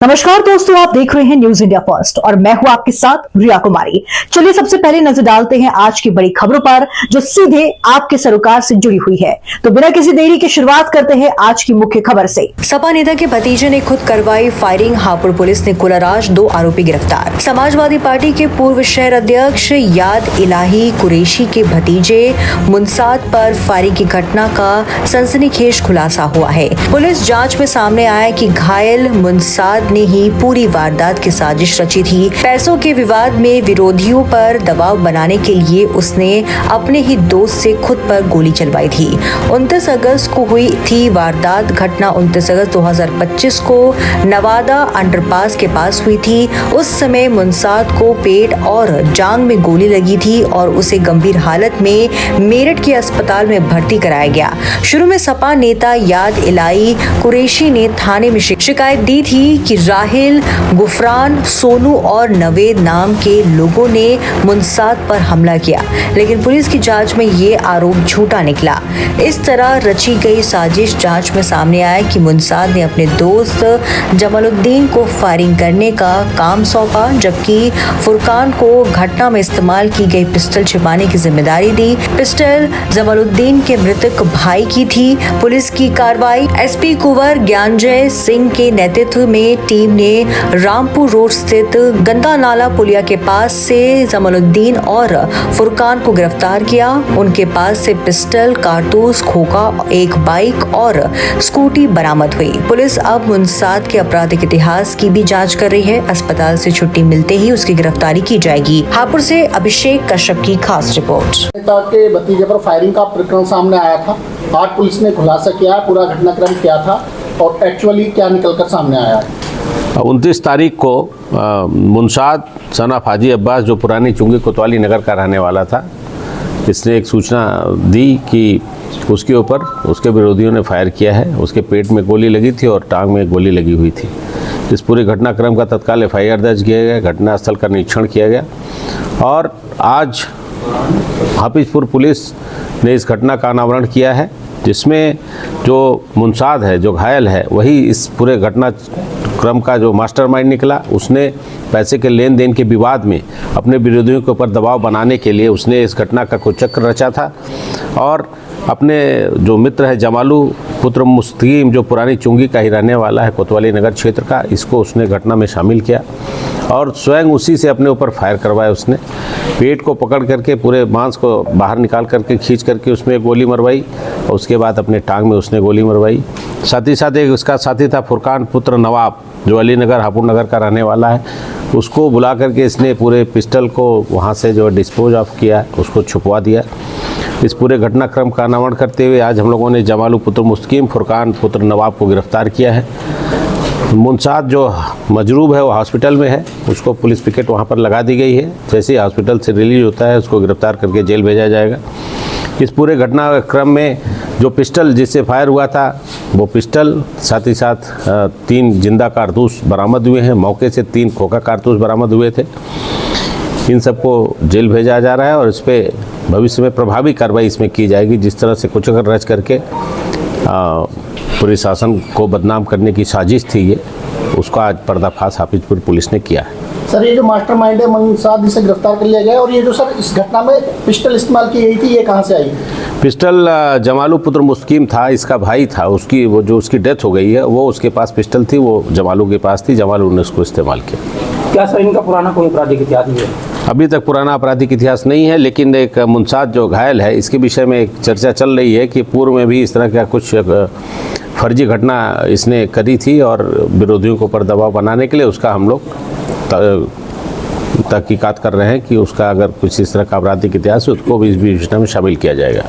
नमस्कार दोस्तों, आप देख रहे हैं न्यूज इंडिया फर्स्ट और मैं हूं आपके साथ रिया कुमारी। चलिए सबसे पहले नजर डालते हैं आज की बड़ी खबरों पर जो सीधे आपके सरोकार से जुड़ी हुई है। तो बिना किसी देरी के शुरुआत करते हैं आज की मुख्य खबर से। सपा नेता के भतीजे ने खुद करवाई फायरिंग, हापुड़ पुलिस ने कुलाराज 2 आरोपी गिरफ्तार। समाजवादी पार्टी के पूर्व शहर अध्यक्ष याद इलाही कुरैशी के भतीजे मुनसाद पर फायरिंग की घटना का सनसनीखेज खुलासा हुआ है। पुलिस जांच में सामने आया कि घायल मुनसाद ने ही पूरी वारदात की साजिश रची थी। पैसों के विवाद में विरोधियों पर दबाव बनाने के लिए उसने अपने ही दोस्त से खुद पर गोली चलवाई थी। 29 अगस्त को हुई थी वारदात। घटना 29 अगस्त 2025 को नवादा अंडरपास के पास हुई थी। उस समय मुनसाद को पेट और जांघ में गोली लगी थी और उसे गंभीर हालत में मेरठ के अस्पताल में भर्ती कराया गया। शुरू में सपा नेता याद इलाही कुरैशी ने थाने में शिकायत दी थी कि राहिल, गुफरान, सोनू और नवेद नाम के लोगों ने मुनसाद पर हमला किया, लेकिन पुलिस की जांच में ये आरोप झूठा निकला। इस तरह रची गई साजिश जांच में सामने आया कि मुनसाद ने अपने दोस्त जमालुद्दीन को फायरिंग करने का काम सौंपा, जबकि फुरकान को घटना में इस्तेमाल की गई पिस्टल छिपाने की जिम्मेदारी दी। पिस्टल जमालुद्दीन के मृतक भाई की थी। पुलिस की कार्रवाई। एसपी कुंवर ज्ञानजय सिंह के नेतृत्व में टीम ने रामपुर रोड स्थित गंदा नाला पुलिया के पास से जमालुद्दीन और फुरकान को गिरफ्तार किया। उनके पास से पिस्टल, कारतूस, खोखा, एक बाइक और स्कूटी बरामद हुई। पुलिस अब मुनसाद के आपराधिक इतिहास की भी जांच कर रही है। अस्पताल से छुट्टी मिलते ही उसकी गिरफ्तारी की जाएगी। हापुड़ से अभिषेक कश्यप की खास रिपोर्ट। नेता के भतीजे पर फायरिंग का प्रकरण सामने आया था। आज पुलिस ने खुलासा किया पूरा घटनाक्रम क्या था और एक्चुअली क्या निकलकर सामने आया है। 29 तारीख को मुनसाद सना हाजी अब्बास, जो पुरानी चुंगी कोतवाली नगर का रहने वाला था, इसने एक सूचना दी कि उसके ऊपर उसके विरोधियों ने फायर किया है। उसके पेट में गोली लगी थी और टांग में गोली लगी हुई थी। इस पूरे घटनाक्रम का तत्काल FIR दर्ज किया गया, घटनास्थल का निरीक्षण किया गया और आज हाफिजपुर पुलिस ने इस घटना का अनावरण किया है, जिसमें जो मुनसाद है, जो घायल है, वही इस पूरे घटनाक्रम का जो मास्टरमाइंड निकला। उसने पैसे के लेन देन के विवाद में अपने विरोधियों के ऊपर दबाव बनाने के लिए उसने इस घटना का कुचक्र रचा था और अपने जो मित्र है जमालू पुत्र मुस्तकीम, जो पुरानी चुंगी का ही रहने वाला है, कोतवाली नगर क्षेत्र का, इसको उसने घटना में शामिल किया और स्वयं उसी से अपने ऊपर फायर करवाया। उसने पेट को पकड़ करके पूरे मांस को बाहर निकाल करके खींच करके उसमें गोली मरवाई और उसके बाद अपने टांग में उसने गोली मरवाई। साथ ही साथ एक उसका साथी था फुरकान पुत्र नवाब, जो अलीनगर हापुड़ नगर का रहने वाला है। उसको बुला करके इसने पूरे पिस्टल को वहाँ से जो डिस्पोज ऑफ किया, उसको छुपवा दिया। इस पूरे घटनाक्रम का अनावरण करते हुए आज हम लोगों ने जमालू पुत्र मुस्तकीम, फुरकान पुत्र नवाब को गिरफ्तार किया है। मुनसाद जो मजरूब है वो हॉस्पिटल में है, उसको पुलिस पिकेट वहाँ पर लगा दी गई है। जैसे ही हॉस्पिटल से रिलीज होता है उसको गिरफ्तार करके जेल भेजा जाएगा। इस पूरे घटनाक्रम में जो पिस्टल जिससे फायर हुआ था वो पिस्टल, साथ ही साथ 3 जिंदा कारतूस बरामद हुए हैं। मौके से 3 खोखा कारतूस बरामद हुए थे। इन सबको जेल भेजा जा रहा है और इस पर भविष्य में प्रभावी कार्रवाई इसमें की जाएगी। जिस तरह से कुचक्र रच करके पूरे शासन को बदनाम करने की साजिश थी ये, उसका आज पर्दाफाश हाफिजपुर पुलिस ने किया है। सर, ये जो मास्टरमाइंड है मुनसाद, इसे गिरफ्तार कर लिया गया और ये जो सर इस घटना में पिस्टल इस्तेमाल की गई थी, ये कहाँ से आई? पिस्टल जमालू पुत्र मुस्तकीम था, इसका भाई था। उसकी वो जो उसकी डेथ हो गई है, वो उसके पास पिस्टल थी, वो जमालू के पास थी। जमालू ने उसको इस्तेमाल किया। क्या सर इनका पुराना कोई आपराधिक इतिहास है? अभी तक पुराना आपराधिक इतिहास नहीं है, लेकिन एक मुनसाद जो घायल है, इसके विषय में एक चर्चा चल रही है कि पूर्व में भी इस तरह का कुछ फर्जी घटना इसने करी थी और विरोधियों को ऊपर दबाव बनाने के लिए उसका हम लोग तहकीकात कर रहे हैं कि उसका अगर कुछ इस तरह का आपराधिक इतिहास है उसको भी इस योजना में शामिल किया जाएगा।